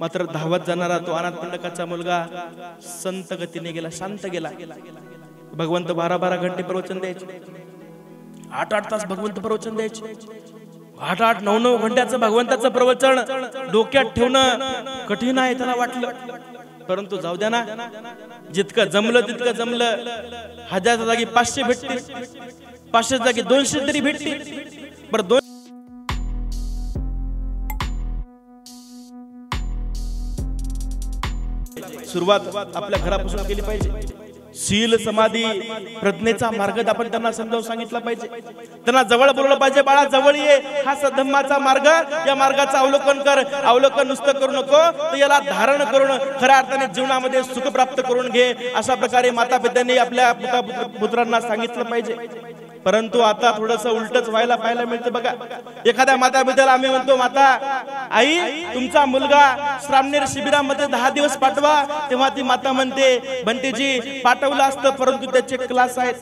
मात्र धावत जाणारा तो अनाथ पंडकाचा मुलगा संत गतीने गेला, शांत गेला. भगवंत 12-12 घंटे प्रवचन द्यायचे, 8-8 तास भगवंत प्रवचन द्यायचे. 8-8, 9-9 घंट्याचं भगवंताचं प्रवचन डोक्यात ठेवणं कठीण आहे त्याला वाटलं. परंतु जाऊ द्या ना, जितकं जमलं तितकं जमलं. 1000 जागी 500 भेटतील, 500 जागी 200 तरी भेटतील. बरं, सुरुवात आपल्या घरापासून केली पाहिजे. शील समाधी प्रज्ञेचा मार्ग आपण त्यांना समजावून सांगितला पाहिजे. त्यांना जवळ बोलवलं पाहिजे. बाळा जवळ ये, हा सद्धम्माचा मार्ग, या मार्गाचं अवलोकन कर. अवलोकन नुसतं करू नको, तर याला धारण करून खऱ्या अर्थाने जीवनामध्ये सुख प्राप्त करून घे. अशा प्रकारे माता पित्यांनी आपल्या पुत्रांना सांगितलं पाहिजे. परंतु आता थोडंसं उलटच व्हायला पाहायला मिळतं बघा. एखाद्या माता पित्याला आम्ही म्हणतो, माता आई तुमचा मुलगा श्रामणेर शिबिरामध्ये 10 दिवस पाठवा. तेव्हा ती माता म्हणते, बंटीजी पाठवलं असतं परंतु त्याचे क्लास आहेत.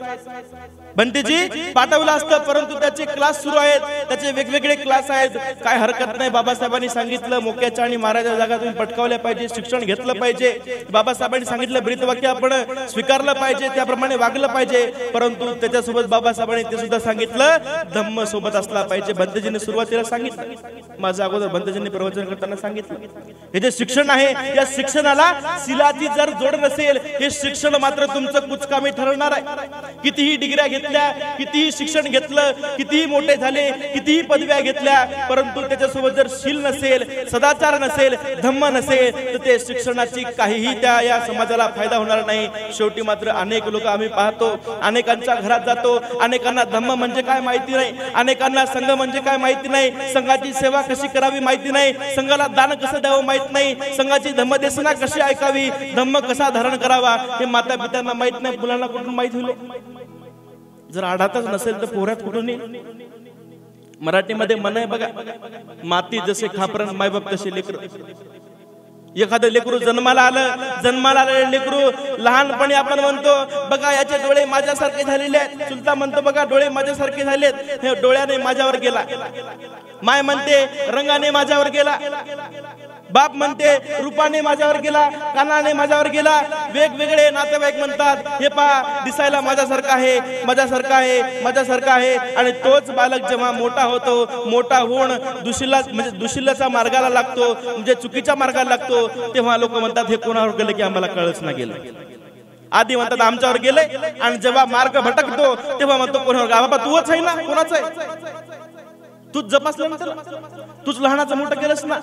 बंटीजी पाठवलं असतं परंतु त्याचे क्लास सुरू आहेत, त्याचे वेगवेगळे क्लास आहेत. काय हरकत नाही, बाबासाहेबांनी सांगितलं मोक्याच्या आणि मारायच्या जागा तुम्ही पटकावल्या पाहिजे, शिक्षण घेतलं पाहिजे. बाबासाहेबांनी सांगितलं ब्रीतवाक्य आपण स्वीकारलं पाहिजे, त्याप्रमाणे वागलं पाहिजे. परंतु त्याच्यासोबत बाबासाहेबांनी ते सुद्धा सांगितलं धम्म सोबत असला पाहिजे. बंतजींनी सुरुवातीला सांगितलं, माझं अगोदर बंतजींनी प्रवचन करताना सांगितलं, हे जे शिक्षण आहे या शिक्षणाला शिलाची जर जोड नसेल, हे शिक्षण मात्र तुमचं कुचकामी ठरवणार आहे. कितीही डिग्र्या घेतल्या, कितीही शिक्षण घेतलं, कितीही मोठे झाले, कितीही पदव्या घेतल्या, परंतु त्याच्यासोबत जर शील नसेल, सदाचार नसेल, धम्म नसेल, तर ते शिक्षणाची काहीही त्या या समाजाला फायदा होणार नाही. शेवटी मात्र अनेक लोक आम्ही पाहतो, अनेकांच्या घरात जातो, अनेकांना धम्म म्हणजे काय माहिती नाही, अनेकांना संघ म्हणजे काय माहिती नाही, संघाची सेवा कशी करावी माहिती नाही, संघाला दान कसं द्यावं माहित नाही, संघाची धम्मदेशना कशी ऐकावी, धम्म कसा धारण करावा हे माता पित्यांना माहित नाही. मुलांना कुठून माहित होईल? जर आढातच नसेल तर पोऱ्यात कुठून येईल? मराठीमध्ये म्हण आहे बघा, माती जसे खापरण मायबाप तसे लेकरू. एखादं लेकरू जन्माला आलं लेकरू लहानपणी आपण म्हणतो बघा याचे डोळे माझ्यासारखे झालेले आहेत. चुलता म्हणतो बघा डोळे माझ्यासारखे झालेत, हे डोळ्याने माझ्यावर गेला. माय म्हणते रंगाने माझ्यावर गेला. बाप म्हणते रूपाने माझ्यावर गेला, कानाने माझ्यावर गेला. वेगवेगळे नातेवाईक म्हणतात हे पहा दिसायला माझ्यासारखा आहे, माझ्यासारखा आहे, माझ्यासारखा आहे. आणि तोच बालक जेव्हा मोठा होतो, मोठा होऊन दुशिल्याचा मार्गाला लागतो, म्हणजे चुकीच्या मार्गाला लागतो, तेव्हा लोक म्हणतात हे कोणावर गेले की आम्हाला कळच नाही गेलं. आधी म्हणतात आमच्यावर गेले, आणि जेव्हा मार्ग भटकतो तेव्हा म्हणतो कोणावर, बाबा तूच आहे ना, कोणाचं आहे, तूच जपासलं ना, तूच लहानाचं मोठं केलंस ना.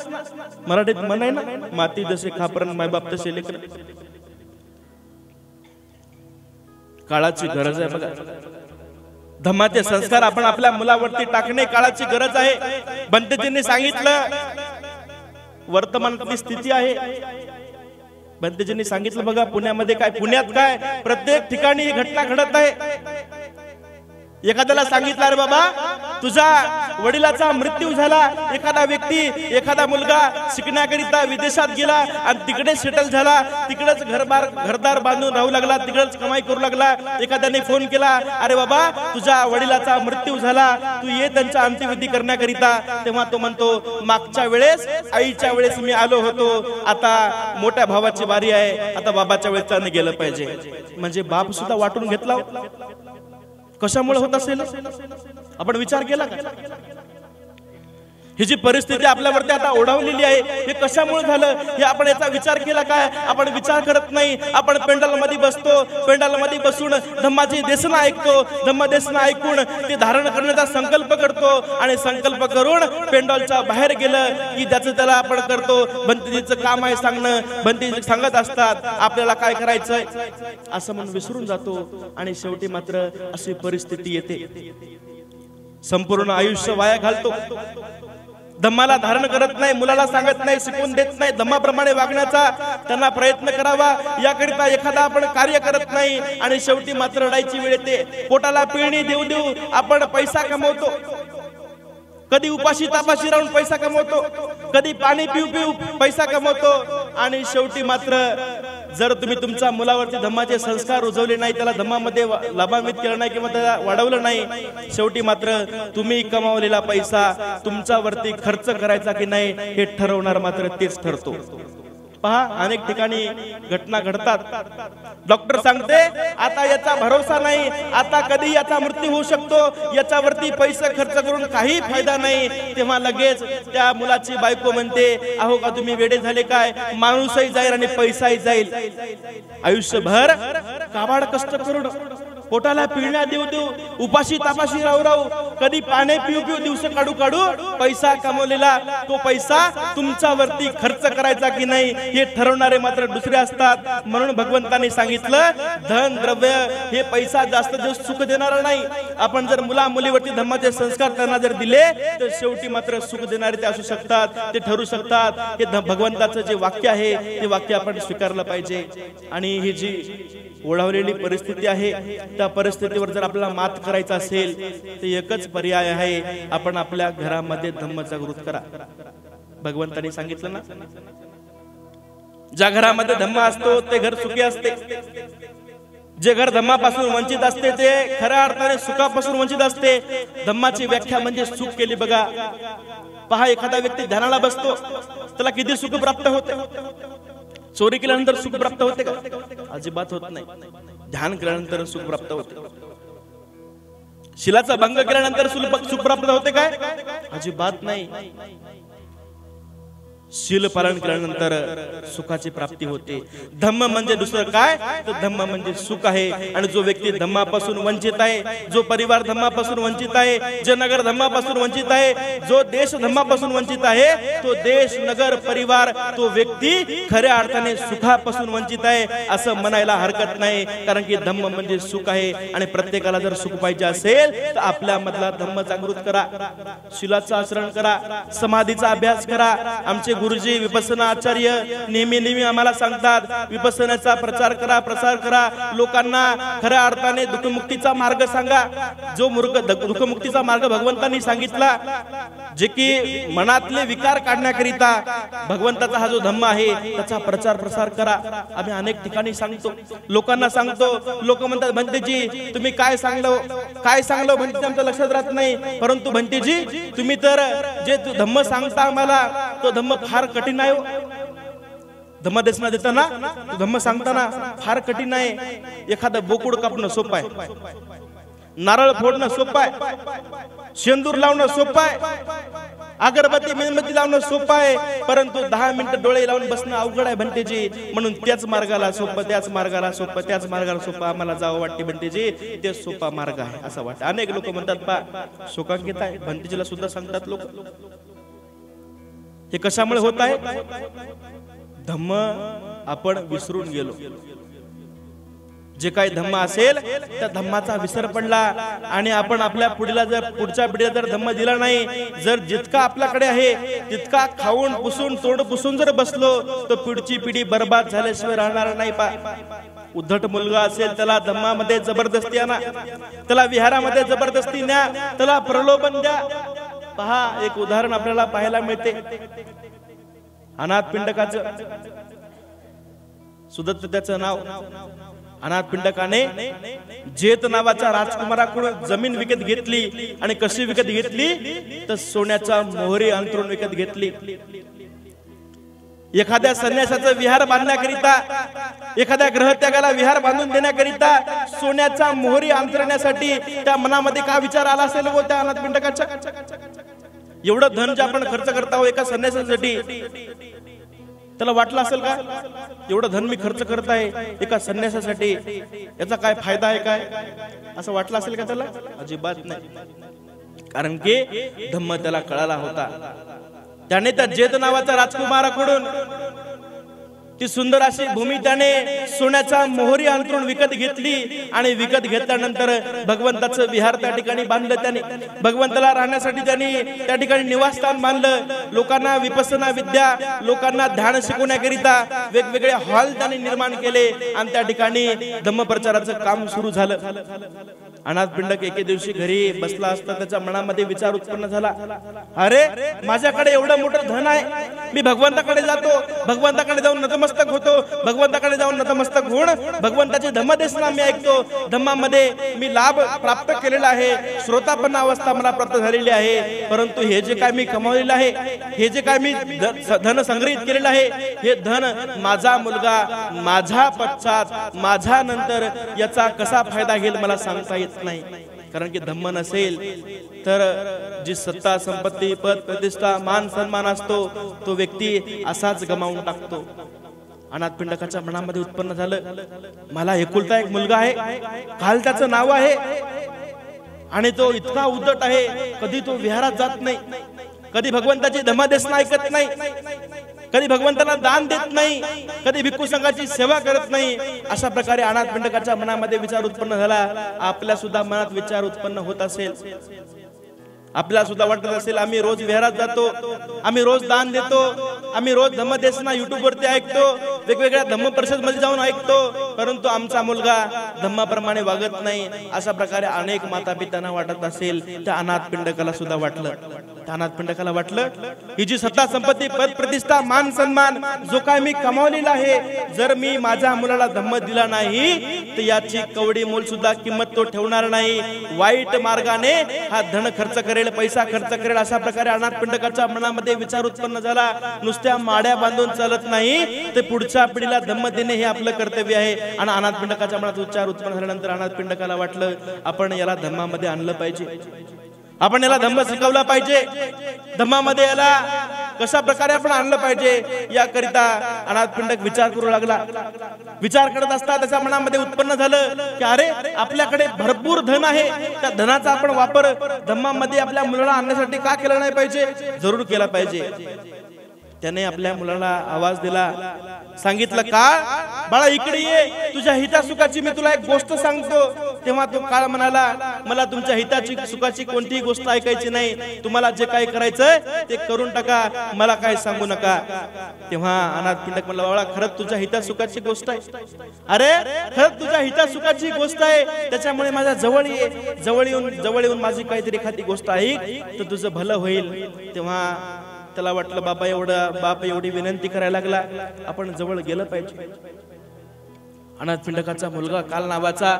मराठीत म्हण आहे ना, माती जसे खापरण मायबाप तसे लेकरं. काळाची गरज आहे बघा. धम्माचे संस्कार आपण आपल्या मुलावरती टाकणे काळाची गरज आहे. बंतेजींनी सांगितलं वर्तमानातली स्थिती आहे. बंतेजींनी सांगितलं बघा पुण्यामध्ये काय, पुण्यात काय, प्रत्येक ठिकाणी ही घटना घडत आहे. एखाद्याला सांगितलं अरे बाबा तुझ्या वडिलाचा मृत्यू झाला, एखादा व्यक्ती, एखादा मुलगा शिकण्याकरिता विदेशात गेला आणि तिकडे सेटल झाला, तिकडेच घरदार बांधून राहू लागला, तिकडेच कमाई करू लागला. एखाद्याने फोन केला अरे बाबा तुझ्या वडिलाचा मृत्यू झाला, तू ये त्यांचा अंत्यविधी करण्याकरिता. तेव्हा तो म्हणतो मागच्या वेळेस आईच्या वेळेस मी आलो होतो, आता मोठ्या भावाची बारी आहे, आता बाबाच्या वेळेस त्याने गेलं पाहिजे. म्हणजे बाप सुद्धा वाटून घेतला. कशामुळे होत असेल आपण विचार केला का? ही जी परिस्थिती आपल्यावरती आता ओढावलेली आहे हे कशामुळे झालं हे आपण याचा विचार केला काय? आपण विचार करत नाही. आपण पेंडल मध्ये बसतो, पेंडल मध्ये बसून धम्माची देशना ऐकतो, धम्मदेशना ऐकून ते धारण करण्याचा संकल्प करतो, आणि संकल्प करून पेंडॉलच्या बाहेर गेलं की ज्याचं त्याला आपण करतो. बंतीजीचं काम आहे सांगणं, बंतीजी सांगत असतात आपल्याला काय करायचंय असं म्हणून विसरून जातो, आणि शेवटी मात्र अशी परिस्थिती येते. संपूर्ण आयुष्य वाया घालतो. धम्माला धारण करत नाही, मुलाला सांगत नाही, शिकवून देत नाही धम्माप्रमाणे वागण्याचा त्यांना प्रयत्न करावा याकरिता एखादा आपण कार्य करत नाही, आणि शेवटी मात्र रडायची वेळ येते. पोटाला पिळणी देऊ देऊ आपण पैसा कमवतो, कधी उपाशी तापाशी राहून पैसा कमवतो, कधी पाणी पिऊ पिऊ पैसा कमवतो, आणि शेवटी मात्र जर तुम्ही तुमच्या मुलावरती धम्माचे संस्कार रुजवले नाही, त्याला धम्मामध्ये लाभान्वित केलं नाही किंवा त्याला वाढवलं नाही, शेवटी मात्र तुम्ही कमावलेला पैसा तुमच्यावरती खर्च करायचा की नाही हे ठरवणार मात्र तेच ठरतो। पहा, अनेक ठिकाणी घटना घडतात, डॉक्टर सांगते आता याचा भरोसा नाही, आता कधी याचा मृत्यू होऊ शकतो, याच्यावरती पैसे खर्च करून काही फायदा नाही, तेव्हा लगेच त्या मुलाची बायको म्हणते अहो का तुम्ही वेडे झाले काय, माणूसही जाईल आणि पैसाही जाईल। आयुष्यभर काबाड कष्ट करून पोटाला पिळण्या देऊ देऊ, उपाशी तापाशी राहू राहू, कधी पाणी पिऊ पिऊ दिवस काढू काढू पैसा कमवलेला तो पैसा तुमच्यावरती खर्च करायचा की नाही हे ठरवणारे मात्र दुसरे असतात। म्हणून भगवंतांनी सांगितलं धन द्रव्य हे पैसा जास्त दिवस सुख देणारा नाही। आपण जर मुला मुलीवरती धम्माचे संस्कार त्यांना जर दिले तर शेवटी मात्र सुख देणारे ते असू शकतात, ते ठरू शकतात। हे भगवंताचं जे वाक्य आहे ते वाक्य आपण स्वीकारलं पाहिजे। आणि ही जी ओढावलेली परिस्थिती आहे त्या परिस्थितीवर जर आपल्याला मात करायचा असेल तर एकच पर्याय आहे, आपण आपल्या घरामध्ये धम्म जागृत करा। भगवंतांनी सांगितलं ना, ज्या घरामध्ये धम्म असतो ते घर सुखी असते, जे घर धम्मापासून वंचित असते ते खऱ्या अर्थाने सुखापासून वंचित असते। धम्माची व्याख्या म्हणजे सुख केली बघा। पहा, एखादा व्यक्ती ध्यानाला बसतो त्याला किती सुख प्राप्त होते? चोरी केल्यानंतर सुख प्राप्त होते का? अजिबात होत नाही। ध्यान केल्यानंतर सुख प्राप्त होते। शिलाचा भंग केल्यानंतर सुख प्राप्त होते काय? अजिबात नाही। शील पालन केल्यानंतर सुखाची प्राप्ती होते। धम्म म्हणजे दुसरं काय तर धम्म म्हणजे सुख आहे। आणि जो व्यक्ती धम्मापासून वंचित आहे, जो परिवार धम्मापासून वंचित आहे, जे नगर धम्मापासून वंचित आहे, जो देश धम्मापासून वंचित आहे, तो देश नगर परिवार तो व्यक्ती खऱ्या अर्थाने सुखापासून वंचित आहे असं म्हणायला हरकत नाही। कारण की धम्म म्हणजे सुख आहे आणि प्रत्येकाला जर सुख पाहिजे असेल तर आपल्या मधला धम्म जागृत करा, शीलाचं आचरण करा, समाधीचा अभ्यास करा। आमचे गुरुजी विपස්සना आचार्य नेहमी आम्हाला सांगतात विपස්සनाचा प्रचार करा, प्रसार करा, लोकांना खऱ्या अर्थाने दुःखमुक्तीचा मार्ग सांगा। जो दुःखमुक्तीचा मार्ग भगवंतांनी सांगितला, जे की मनातले विकार काढण्याकरिता भगवंताचा हा जो धम्म आहे त्याचा प्रचार प्रसार करा। आम्ही अनेक ठिकाणी सांगतो, लोकांना सांगतो, लोक म्हणतात भंतेजी तुम्ही काय सांगलो भंतेजी आमच्या लक्षात राहत नाही, परंतु भंतेजी तुम्ही तर जे धम्म सांगता आम्हाला तो धम्म फार कठीण आहे। धम्मदेशना देताना धम्म सांगताना फार कठीण आहे। एखादं बोकुड कापणं सोपं आहे, नारळ फोडणं सोपं आहे, शेंदूर लावणं सोपं आहे, अगरबत्ती मेणबत्ती लावणं सोपं आहे, परंतु 10 मिनिटं डोळे लावून बसणं अवघड आहे भंतेजी। म्हणून त्याच मार्गाला सोपं आम्हाला जावं वाटते भंतेजी, ते सोपा मार्ग आहे असं वाटतं। अनेक लोक म्हणतात पा शोकांकित आहे, भंतेजीला सुद्धा सांगतात लोक। हे कशामुळे होत आहे? धम्म आपण विसरून गेलो। जे काही धम्म असेल त्या धम्माचा विसर पडला आणि आपण आपल्या पुढच्या पिढीला जर धम्म दिला नाही, जर जितका आपल्याकडे आहे तितका खाऊन पुसून तोंड पुसून जर बसलो तर पुढची पिढी बर्बाद झाल्याशिवाय राहणार नाही। उद्धट मुलगा असेल त्याला धम्मामध्ये जबरदस्ती आणा, त्याला विहारामध्ये जबरदस्ती न्या, त्याला प्रलोभन द्या। पहा, एक उदाहरण आपल्याला पाहायला मिळते अनाथ पिंडकाचं। सुदत्त त्याचं नाव। अनाथ पिंडकाने जेत नावाच्या राजकुमाराकडून जमीन विकत घेतली आणि कशी विकत घेतली तर सोन्याचा मोहरी अंतरून विकत घेतली। एखाद्या संन्यासाचं विहार बांधण्याकरिता, एखाद्या ग्रहत्यागाला विहार बांधून देण्याकरिता सोन्याचा मोहरी अंतरण्यासाठी त्या मनामध्ये काय विचार आला असेल वो त्या अनाथ पिंडकाच्या? एवढं धन जे आपण खर्च करता एका संन्यासासाठी, त्याला वाटलं असेल का एवढं धन मी खर्च करत आहे एका संन्यासासाठी, याचा काय फायदा आहे काय असं वाटलं असेल का त्याला? अजिबात नाही। कारण की धम्म त्याला कळाला होता। त्याने त्या जेत नावाच्या राजकुमाराकडून ती सुंदर अशी भूमी त्याने सोन्याचा मोहरी अंतरून विकत घेतली आणि विकत घेतल्यानंतर भगवंताचं विहार त्या ठिकाणी बांधलं त्याने। भगवंताला राहण्यासाठी त्यांनी त्या ठिकाणी निवासस्थान बांधलं। लोकांना विपස්සना विद्या, लोकांना ध्यान शिकवण्याकरिता वेगवेगळे हॉल त्यांनी निर्माण केले आणि त्या ठिकाणी धम्मप्रचाराचं काम सुरू झालं। अनाथ पिंडक एके दिवशी घरी बसला असता त्याच्या मनामध्ये विचार उत्पन्न झाला, अरे माझ्याकडे एवढं मोठं धन आहे, मी भगवंताकडे जातो, भगवंताकडे जाऊन नतमस्तक होतो, भगवंताकडे जाऊन नतमस्तक होऊन भगवंताची धम्मदेशना मी ऐकतो, धम्मामध्ये मी लाभ प्राप्त केलेला आहे, श्रोतापन्न अवस्था मला प्राप्त झालेली आहे, परंतु हे जे काय मी कमावलेलं आहे, हे जे काय मी धन संग्रहित केलेलं आहे, हे धन माझा मुलगा माझ्या पश्चात माझ्या नंतर याचा कसा फायदा घेईल मला सांगता येत नाही. कारण की धम्म नसेल तर जी सत्ता संपत्ती पद प्रतिष्ठा मान सन्मान असतो तो व्यक्ती असाच गमावून टाकतो. अनाथ पिंडकाच्या मनामध्ये उत्पन्न झालं, मला एकुलता एक मुलगा आहे, काल त्याचं नाव आहे आणि तो इतका उद्धट आहे, कधी तो विहारात जात नाही, कधी भगवंताची धम्मदेशना ऐकत नाही, कधी भगवंताला दान देत नाही, कधी भिक्खू संघाची सेवा करत नाही. अशा प्रकारे अनाथ पिंडकाच्या मनामध्ये विचार उत्पन्न झाला. आपल्या सुद्धा मनात विचार उत्पन्न होत असेल, आपल्याला सुद्धा वाटत असेल, आम्ही रोज विहारात जातो, आम्ही रोज दान देतो, आम्ही रोज धम्मदेशना युट्यूब वरती ऐकतो, वेगवेगळ्या धम्म परिषद मध्ये जाऊन ऐकतो, परंतु आमचा मुलगा धम्माप्रमाणे वागत नाही. अशा प्रकारे अनेक माता पित्यांना वाटत असेल. त्या अनाथ पिंडकाला सुद्धा वाटलं, त्या अनाथ पिंडकाला वाटलं, ही जी सत्ता संपत्ती पद प्रतिष्ठा मान सन्मान जो काय मी कमावलेला आहे, जर मी माझ्या मुलाला धम्म दिला नाही तर याची कवडी मोल सुद्धा किंमत तो ठेवणार नाही, वाईट मार्गाने हा धन खर्च करेल, पैसा खर्च करेल. अशा प्रकारे अनाथ पिंडकाच्या मनामध्ये विचार उत्पन्न झाला. नुसत्या माड्या बांधून चालत नाही, ते पुढच्या पिढीला धम्म देणे हे आपलं कर्तव्य आहे. आणि अनाथ पिंडकाच्या मनात विचार उत्पन्न झाल्यानंतर अनाथ पिंडकाला वाटलं, आपण याला धम्मामध्ये आणलं पाहिजे, आपण याला धम्म शिकवला पाहिजे, धम्मामध्ये याला कशा प्रकारे आपण आणलं पाहिजे, याकरिता अनाथ पिंडक विचार करू लागला. विचार करत असता त्याच्या मनामध्ये उत्पन्न झालं की अरे आपल्याकडे भरपूर धन आहे, त्या धनाचा आपण वापर धम्मामध्ये आपल्या मुलाला आणण्यासाठी का केला नाही पाहिजे, जरूर केला पाहिजे. त्याने आपल्या मुलाला आवाज दिला, सांगितलं, का बाळा इकडे ये, तुझ्या हितासुखाची मी तुला एक गोष्ट सांगतो. तेव्हा तो काळ म्हणाला, मला तुमच्या हिताची सुखाची कोणतीही गोष्ट ऐकायची नाही, तुम्हाला जे काही करायचंय ते करून टाका, मला काही सांगू नका. तेव्हा अनाथ पिंडक म्हणला, बाळा खरंच तुझ्या हितासुखाची गोष्ट आहे, अरे खरंच तुझ्या हितासुखाची गोष्ट आहे, त्याच्यामुळे माझ्या जवळ ये, जवळ येऊन माझी काहीतरी एखादी गोष्ट ऐक तर तुझं भलं होईल. तेव्हा त्याला वाटलं, बाप एवढी विनंती करायला लागला, आपण जवळ गेलं पाहिजे. अनाथ पिंडकाचा मुलगा काल नावाचा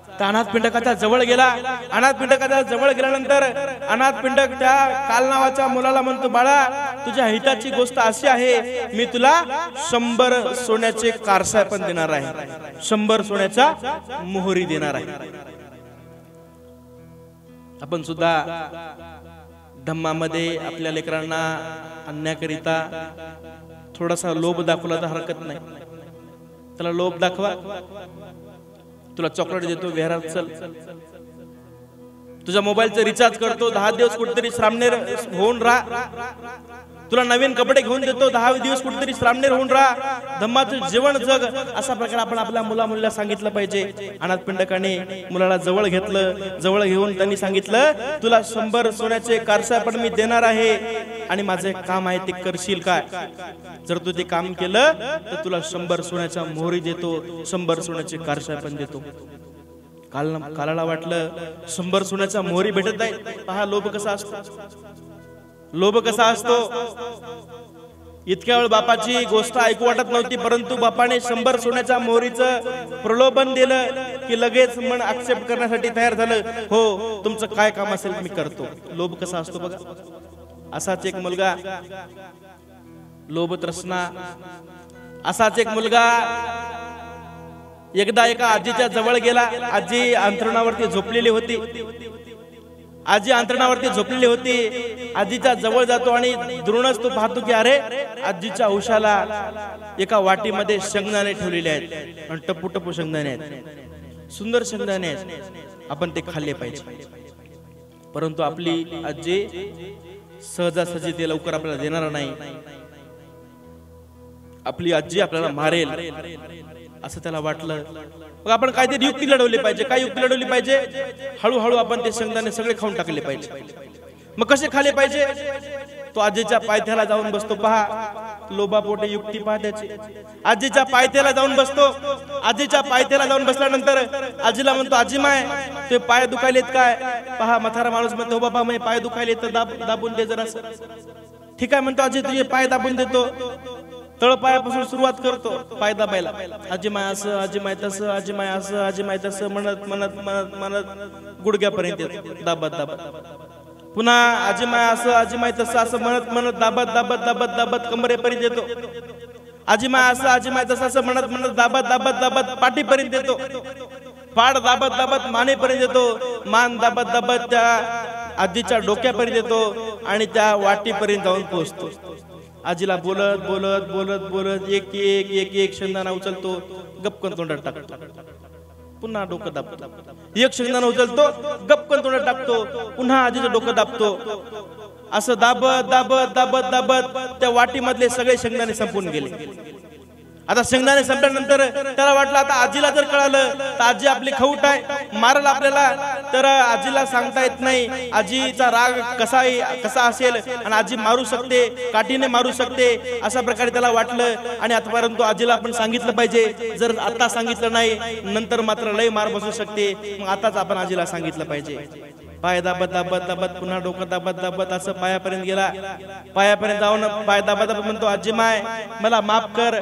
त्या अनाथ पिंडकाच्या जवळ गेला. अनाथ पिंडकाच्या जवळ गेल्यानंतर अनाथ पिंडक त्या काल नावाच्या मुलाला म्हणतो, बाळा तुझ्या हिताची गोष्ट अशी आहे, मी तुला 100 सोन्याचे कारसाय पण देणार आहे, 100 सोन्याच्या मोहरी देणार आहे. आपण सुद्धा धम्मामध्ये आपल्या लेकरांना आणण्याकरिता थोडासा लोभ दाखवला तर हरकत नाही. त्याला लोभ दाखवा, तुला चॉकलेट देतो, विहारात चल, तुझ्या मोबाईलचं रिचार्ज करतो, 10 दिवस कुठेतरी श्रामनेर होऊन राहा, तुला नवीन कपडे घेऊन देतो, 10 दिवस कुठेतरी श्रामनेर होऊन राहा, धम्माचं जीवन जग. अशा प्रकारे आपण आपल्या मुलाला सांगितलं पाहिजे. अनाथ पिंडकाने मुलाला जवळ घेतलं, जवळ घेऊन त्यांनी सांगितलं, तुला 100 सोन्याचे कारसाय पण मी देणार आहे आणि माझं एक काम आहे, ते करशील काय? जर तू ते काम केलं तर तुला 100 सोन्याच्या मोहरी देतो, 100 सोन्याचे कारसाय पण देतो. कालाला वाटलं 100 सोन्याच्या मोहरी भेटत आहे, पहा लोभ कसा असतो, लोभ कसा असतो. इतक्या वेळ बापाची गोष्ट ऐकू वाटत नव्हती, परंतु बापाने 100 सोन्याच्या मोहरीचं प्रलोभन दिलं की लगेच मन आक्षेप करण्यासाठी तयार झालं. हो तुमचं काय काम असेल मी करतो. लोभ कसा असतो बघा. असाच एक मुलगा, लोभ तृष्णा, असाच एक मुलगा एकदा एका आजीच्या जवळ गेला. आजी अंथरुणावरती झोपलेली होती. आजी अंतरणावरती झोपलेली होती. आजीच्या जवळ जातो आणि दुरूनच तो पाहतो की अरे आजीच्या उशाला एका वाटीमध्ये शेंगदाणे ठेवलेले आहेत आणि टप्पू टप्पू शेंगदाणे आहेत, सुंदर शेंगदाणे आहेत, आपण ते खाल्ले पाहिजे. परंतु आपली आजी सहजासहजी ते लवकर आपल्याला देणार नाही. आपली आजी आपल्याला मारेल असं त्याला वाटलं. मग आपण काहीतरी युक्ती लढवली पाहिजे. काय युक्ती लढवली पाहिजे? हळूहळू आपण ते शेंगदाणे सगळे खाऊन टाकले पाहिजे. मग कसे खाले पाहिजे? तो आजीच्या पायथ्याला जाऊन बसतो. पहा लोभापोटे युक्ती पाहत्याची. आजीच्या पायथ्याला जाऊन बसतो. आजीच्या पायथ्याला जाऊन बसल्यानंतर आजीला म्हणतो, आजी माय ते पाय दुखायलेत काय? पहा म्हातारा माणूस म्हणतो, हो बाबा मी पाय दुखायले तर दाबून दे जरासं. ठीक आहे म्हणतो आजी, तुझे पाय दाबून देतो. तळपायापासून सुरुवात करतो पाय दाबायला. आजी माय असं, आजी माय तसं, आजी माय असं, आजी माय तसं म्हणत म्हणत म्हणत म्हणत गुडघ्यापर्यंत येतो दाबत दाबत. पुन्हा आजी माय असं, आजी माय तसं असं म्हणत म्हणत दाबत दाबत दाबत दाबत कमरेपर्यंत येतो. आजी माय असं, आजी माय तसं असं म्हणत म्हणत दाबत दाबत दाबत पाठीपर्यंत येतो. पाड दाबत दाबत मानेपर्यंत येतो. मान दाबत दाबत त्या आजीच्या डोक्यापर्यंत येतो आणि त्या वाटीपर्यंत जाऊन पोहोचतो. आजीला बोलत बोलत बोलत बोलत एक एक एक एक शेंगदाणा उचलतो, गपकन तोंडात टाकतो. पुन्हा डोकं दाबतो. एक शेंगदाणा उचलतो, गपकन तोंडात टाकतो. पुन्हा आजीचं डोकं दाबतो. असं दाबत दाबत दाबत दाबत त्या वाटीमधले सगळे शेंगदाणे संपून गेले. आता शेंगदाणे संपल्यानंतर त्याला वाटलं आता आजीला जर कळालं तर आजी आपली खवट आहे, मारल आपल्याला. तर आजीला सांगता येत नाही आजीचा राग कसा असेल आणि आजी मारू शकते, काठीने मारू शकते, अशा प्रकारे त्याला वाटलं. आणि आतापर्यंत आजीला आपण सांगितलं पाहिजे. जर आता सांगितलं नाही नंतर मात्र लय मार बसू शकते. मग आताच आपण आजीला सांगितलं पाहिजे. पाय दाबत दाबत दाबत पुन्हा डोकं दाबत दाबत असं पायापर्यंत गेला. पायापर्यंत जाऊन पाय दाबत दाबत म्हणतो, आजी माय मला माफ कर.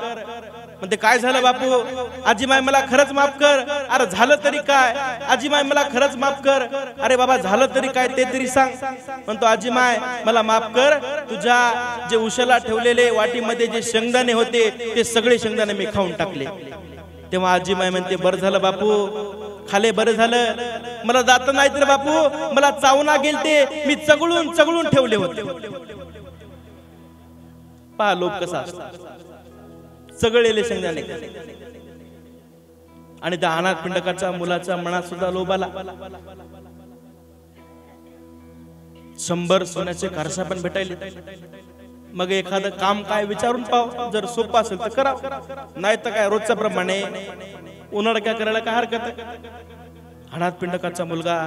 म्हणते काय झालं बापू? आजी माय मला खरंच माफ कर. अरे झालं तरी काय? आजी माय मला खरंच माफ कर. अरे बाबा झालं तरी काय ते तरी सांग. म्हणतो आजी माय मला माफ कर. तुझ्या जे उशाला ठेवलेले वाटीमध्ये जे शेंगदाणे होते ते सगळे शेंगदाणे मी खाऊन टाकले. तेव्हा आजी माय म्हणते बरं झालं बापू, खाले बरं झालं. मला जात नाही तर बापू मला चावना गेलते, मी चगळून चगळून ठेवले होते. पहा लोक कसा असतो, सगळेले शेंगदाणे. आणि त्या अनाथ पिंडकाच्या मुलाच्या मनात सुद्धा लोभ आला. 100 सोन्याचे खारसा पण भेटायले. मग एखादं काम काय विचारून पाव, जर सोपं असेल तर करा, नाही तर काय रोजच्या प्रमाणे उन्हाळा काय करायला काय हरकत आहे. अनाथ पिंडकाचा मुलगा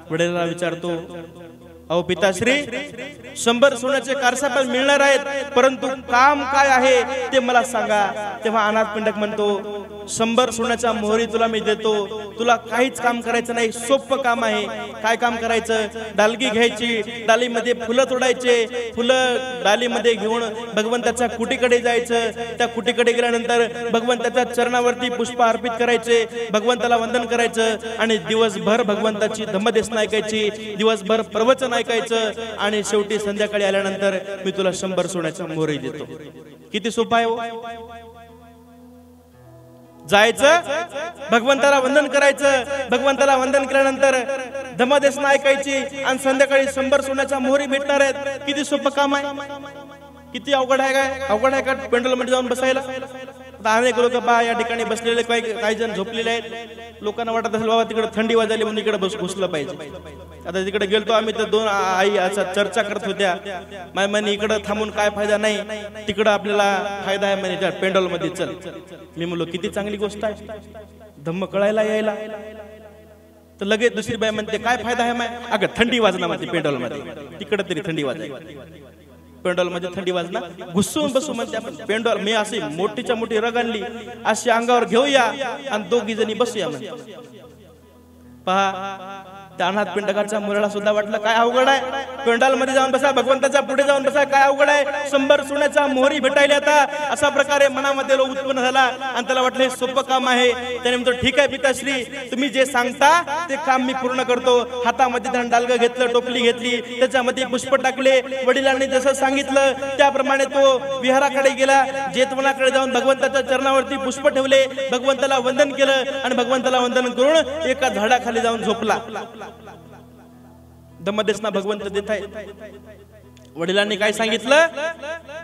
वडिलांना विचारतो, अहो पिताश्री 100 सोन्याचे कारसा पण मिळणार आहेत, परंतु काम काय आहे ते मला सांगा. तेव्हा अनाथ पिंडक म्हणतो, 100 सोन्याच्या मोहरी तुला मी देतो, तुला काहीच काम करायचं नाही, सोपं काम आहे. काय काम करायचं? डालगी घ्यायची, डालीमध्ये फुलं तोडायचे, फुलं डालीमध्ये घेऊन भगवंताच्या कुटीकडे जायचं. त्या कुटीकडे गेल्यानंतर भगवंताच्या चरणावरती पुष्प अर्पित करायचे, भगवंताला वंदन करायचं आणि दिवसभर भगवंताची धम्मदेशना ऐकायची, दिवसभर प्रवचन ऐकायचं आणि शेवटी संध्याकाळी आल्यानंतर मी तुला 100 सोन्याच्या मोहरी देतो. किती सोपं आहे. जायचं, भगवंताला वंदन करायचं, भगवंताला वंदन केल्यानंतर धम्मदेशना ऐकायची आणि संध्याकाळी 100 सोन्याच्या मोहरी भेटणार आहेत. किती सोपं काम आहे. किती अवघड आहे काय? अवघड आहे का पेंडॉल मध्ये जाऊन बसायला? अनेक लोक पहा या ठिकाणी बसलेले, काही जण झोपलेले आहेत. लोकांना वाटत असेल बाबा तिकडे थंडी वाजली म्हणून इकडे घुसलं पाहिजे. आता तिकडे गेलतो आम्ही तर 2 आई असा चर्चा करत होत्या. माय म्हणे इकडे थांबून काय फायदा नाही, तिकडं आपल्याला फायदा आहे म्हणे त्या पेंडॉल मध्ये, चल. मी म्हणलो किती चांगली गोष्ट आहे, धम्म कळायला यायला. तर लगेच दुसरी बाई म्हणते काय फायदा आहे माय? अगं थंडी वाजणार म्हणते पेंडॉल मध्ये, तिकडे तरी थंडी वाजायला. पेंडॉल मध्ये थंडी वाजना, घुसून बसू म्हणते आपण पेंडॉल. मी अशी मोठीच्या मोठी रग आणली, अशी अंगावर घेऊया आणि 2 जणी बसूया म्हणते. पहा त्या अनाथ पिंडकाच्या मुलाला सुद्धा वाटलं काय अवघड आहे, पेंडॉल मध्ये जाऊन बसा, भगवंताच्या पुढे जाऊन बसा, काय अवघड आहे, 100 सोन्याच्या मोहरी भेटायला आता. अशा प्रकारे मनामध्ये लोभ उत्पन्न झाला आणि त्याला वाटलं हे सोपं काम आहे. त्याने म्हणतो ठीक आहे पिताश्री, तुम्ही जे सांगता ते काम मी पूर्ण करतो. हातामध्ये त्याने डालगं घेतलं, टोपली घेतली, त्याच्यामध्ये पुष्प टाकले. वडिलांनी जसं सांगितलं त्याप्रमाणे तो विहाराकडे गेला. जेतवनाकडे जाऊन भगवंताच्या चरणावरती पुष्प ठेवले, भगवंताला वंदन केलं आणि भगवंताला वंदन करून एका झाडाखाली जाऊन झोपला. धम्मदेशना भगवंत देत आहे. वडिलांनी काय सांगितलं?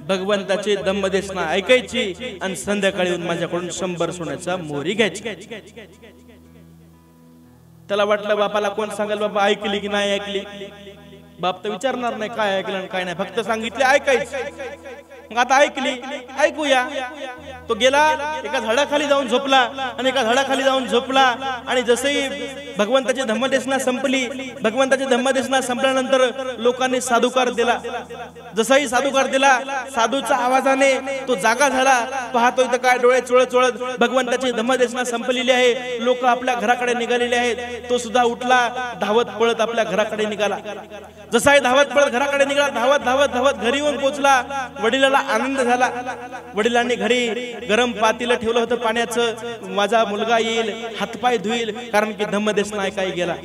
भगवंताची धम्मदेशना ऐकायची आणि संध्याकाळी येऊन माझ्याकडून 100 सोन्याच्या मोहरी घ्यायची. त्याला वाटलं बापाला कोण सांगेल, बाबा ऐकली की नाही ऐकली. बाप तर विचारणार नाही काय ऐकलं आणि काय नाही, फक्त सांगितले ऐकायचं. मग आता ऐकली, ऐकूया. तो गेला, एका झाडाखाली जाऊन झोपला आणि एका झाडाखाली जाऊन झोपला आणि जसंही भगवंताची धम्मदेशना संपली. भगवंताची धम्मदेशना संपल्यानंतर लोकांनी साधुकार दिला. जसाही साधुकार दिला, साधूच्या आवाजाने तो जागा झाला. पाहतोय तर काय डोळे चोळत चोळत भगवंताची धम्मदेशना संपलेली आहे. लोक आपल्या घराकडे निघालेले आहेत. तो सुद्धा उठला, धावत पळत आपल्या घराकडे निघाला. जसाही धावत पळत घराकडे निघाला, धावत धावत धावत घरी येऊन पोहोचला. वडिलाला आनंद झाला. वडिलांनी घरी गरम पातेलं ठेवलं होतं पाण्याचं. माझा मुलगा येईल, हातपाय धुईल, कारण की धम्मदेशना ऐकाय गेला.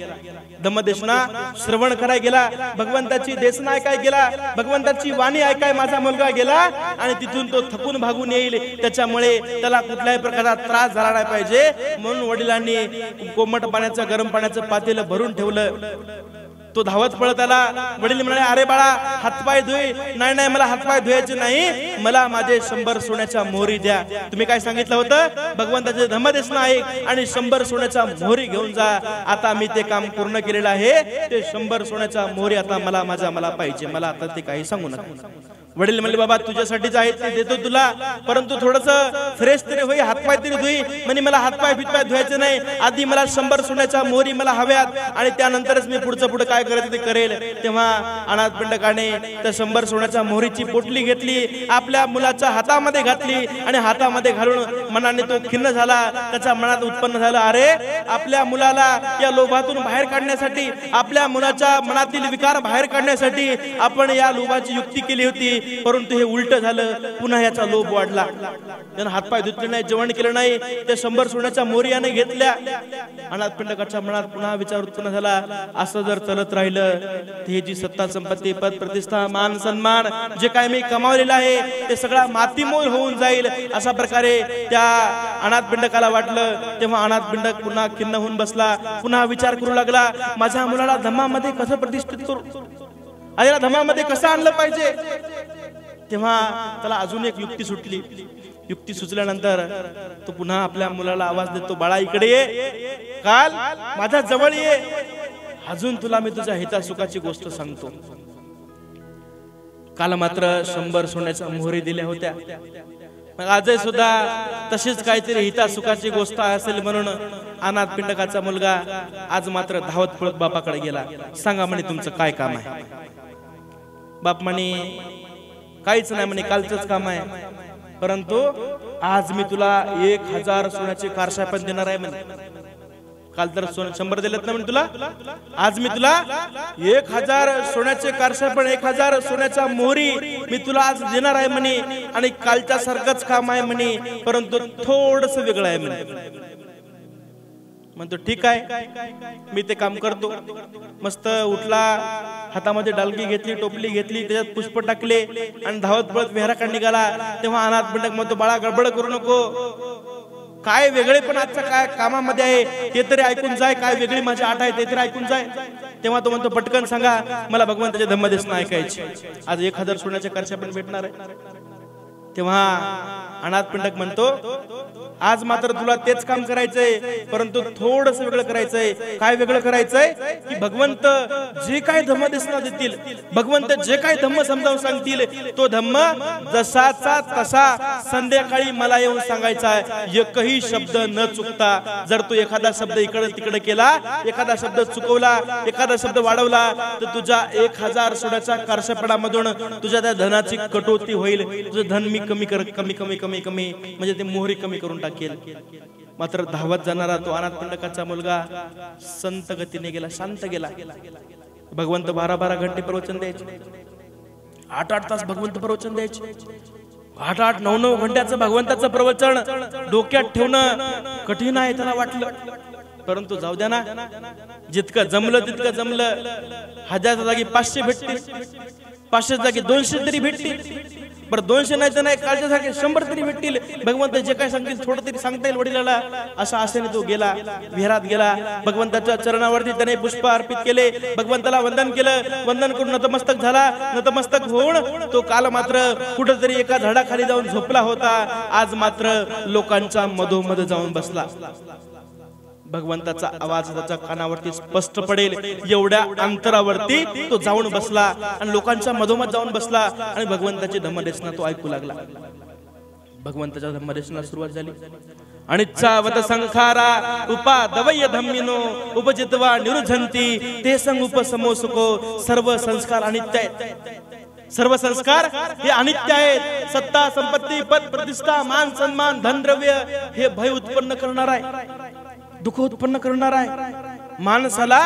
धम्मदेशना श्रवण कराय गेला. भगवंताची देशना ऐकाय गेला. भगवंताची वाणी ऐकाय माझा मुलगा गेला आणि तिथून तो थकून भागून येईल. त्याच्यामुळे त्याला कुठल्याही प्रकारचा त्रास झाला नाही पाहिजे म्हणून वडिलांनी कोमट पाण्याचं गरम पाण्याचं पातेलं भरून ठेवलं. तो धावत पळत आला. वडील म्हणाले, अरे बाळा हातपाय धुई. नाही नाही, मला हातपाय धुवायचे नाही, मला माझे 100 सोन्याच्या मोहरी द्या. तुम्ही काय सांगितलं होतं? भगवंताचे धम्मदेशना ऐक आणि 100 सोन्याच्या मोहरी घेऊन जा. आता मी ते काम पूर्ण केलेलं आहे. ते 100 सोन्याच्या मोहरी आता मला पाहिजे. मला आता ते काही सांगू नका. वडील म्हणले, बाबा तुझ्यासाठीच आहे, ते देतो तुला, परंतु थोडस फ्रेश तरी होई, हातपाय तरी धुई. म्हणे मला हातपाय बितपाय धुवायचे नाही, आधी मला 100 सोन्याच्या मोहरी मला हव्यात आणि त्यानंतरच मी पुढे काय करायचं ते करेल. तेव्हा अनाथ पिंडकाने त्या 100 सोन्याच्या मोहरीची पोटली घेतली, आपल्या मुलाच्या हातामध्ये घातली आणि हातामध्ये घालून मनाने तो खिन्न झाला. त्याच्या मनात उत्पन्न झालं, अरे आपल्या मुलाला या लोभातून बाहेर काढण्यासाठी, आपल्या मुलाच्या मनातील विकार बाहेर काढण्यासाठी आपण या लोभाची युक्ती केली होती, परंतु हे उलट झालं. पुन्हा याचा लोभ वाढला. त्यानं हातपाय धुतले नाही, जेवण केलं नाही. ते 100 सोन्याच्या मोहरी याने घेतल्या. अनाथ पिंडकाच्या मनात पुन्हा विचार उत्पन्न झाला, असं जर चलत राहिलं तर ही जी सत्ता संपत्ती पद प्रतिष्ठा मान सन्मान जे काय मी कमावलेलं आहे ते सगळा मातीमोल होऊन जाईल. अशा प्रकारे त्या अनाथ पिंडकाला वाटलं. तेव्हा अनाथ पिंडक पुन्हा खिन्न होऊन बसला. पुन्हा विचार करू लागला, माझ्या मुलाला धम्मामध्ये कसं प्रतिष्ठित करू, आईला धम्मामध्ये कसं आणलं पाहिजे. तेव्हा त्याला अजून एक युक्ती सुटली. युक्ती सुचल्यानंतर तो पुन्हा आपल्या मुलाला आवाज देतो, बाळा इकडे ये, काल माझ्या जवळ ये, अजून तुला मी तुझ्या हितासुखाची गोष्ट सांगतो. काल मात्र 100 सोन्याच्या मोहरी दिल्या होत्या, आजही सुद्धा तशीच काहीतरी हितासुखाची गोष्ट असेल म्हणून अनाथ पिंडकाचा मुलगा आज मात्र धावत पळत बापाकडे गेला. सांगा म्हणे तुमचं काय काम आहे. बाप म्हणे काहीच नाही म्हणे, कालचंच काम आहे, परंतु आज मी तुला 1000 सोन्याचे कारशा पण देणार आहे म्हणे. काल तर 100 दिलेत ना म्हणे तुला, आज मी तुला 1000 सोन्याचे कारशा पण 1000 सोन्याचा मोहरी मी तुला आज देणार आहे म्हणे. आणि कालच्या सारखंच काम आहे म्हणे, परंतु थोडस वेगळं आहे म्हणे. म्हणतो ठीक आहे, मी ते काम करतो. मस्त उठला, हातामध्ये डालगी घेतली, टोपली घेतली, त्याच्यात पुष्प टाकले आणि धावत पळत विहाराकडे निघाला. तेव्हा अनाथ पिंडक म्हणतो, बाळा गडबड करू नको, काय वेगळे पण आजच्या काय कामामध्ये आहे ते तरी ऐकून जाय, काय वेगळी माझी आठ आहे ते तरी ऐकून जाय. तेव्हा तो म्हणतो, पटकन सांगा, मला भगवंताचे धम्मदेशना ऐकायची. आज 1000 सोन्याचे कारशा पण भेटणार आहे. तेव्हा अनाथ पिंडक म्हणतो, आज मात्र तुला तेच काम करायचंय, परंतु थोडस वेगळं करायचंय. काय वेगळं करायचंय की भगवंत जे काय धम्मदेशना देतील, भगवंत जे काय धम्म समजावून सांगतील, तो धम्म जसाचा तसा संध्याकाळी मला येऊन सांगायचा आहे, एकही शब्द न चुकता. जर तू एखादा शब्द इकडे तिकडे केला, एखादा शब्द चुकवला, एखादा शब्द वाढवला, तर तुझ्या 1000 सोन्याच्या कारशापणामधून तुझ्या त्या धनाची कटोती होईल. तुझं धन मी कमी कमी म्हणजे ते मोहरी कमी करून टाकेल. मात्र धावत जाणारा तो अनाथ पिंडकाचा मुलगा संत गतीने गेला, शांत गेला. भगवंत 12-12 घंटे प्रवचन द्यायचे, 8-8 तास भगवंत प्रवचन द्यायचे. 8-8, 9-9 घंट्याचं भगवंताचं प्रवचन डोक्यात ठेवणं कठीण आहे त्याला वाटलं, परंतु जाऊ द्या ना, जितकं जमलं तितकं जमलं. 1000च्या जागी 500 भेटतील, 500च्या जागी 200 तरी भेटतील, बरं 200 नाही तर नाही, कालच्या सारखे 100 तरी भेटतील. भगवंत जे काय सांगतील थोडं तरी सांगता येईल वडिलाला. अशा आशेने तो गेला, विहारात गेला. भगवंताच्या चरणावरती त्याने पुष्प अर्पित केले, भगवंताला वंदन केलं. वंदन करून नतमस्तक झाला. नतमस्तक होऊन तो काल मात्र कुठेतरी एका झाडाखाली जाऊन झोपला होता. आज मात्र लोकांच्या मधोमध जाऊन बसला. भगवंताचा आवाज त्याच्या कानावरती स्पष्ट पडेल एवढ्या अंतरावरती तो जाऊन बसला आणि लोकांच्या मधोमध जाऊन बसला आणि भगवंताची धम्मदेशना तो ऐकू लागला. भगवंताच्या धम्मदेशनाला सुरुवात झाली. अनिच्छावत संखारा उपादवय धम्मिनो उपजित्वा निरुझंती ते संग उपसमोसुको. सर्व संस्कार अनित्य आहेत. सर्व संस्कार हे अनित्य आहेत. सत्ता संपत्ती पद प्रतिष्ठा मान सन्मान धन द्रव्य हे भय उत्पन्न करणार आहे, दुःख उत्पन्न करणार आहे, माणसाला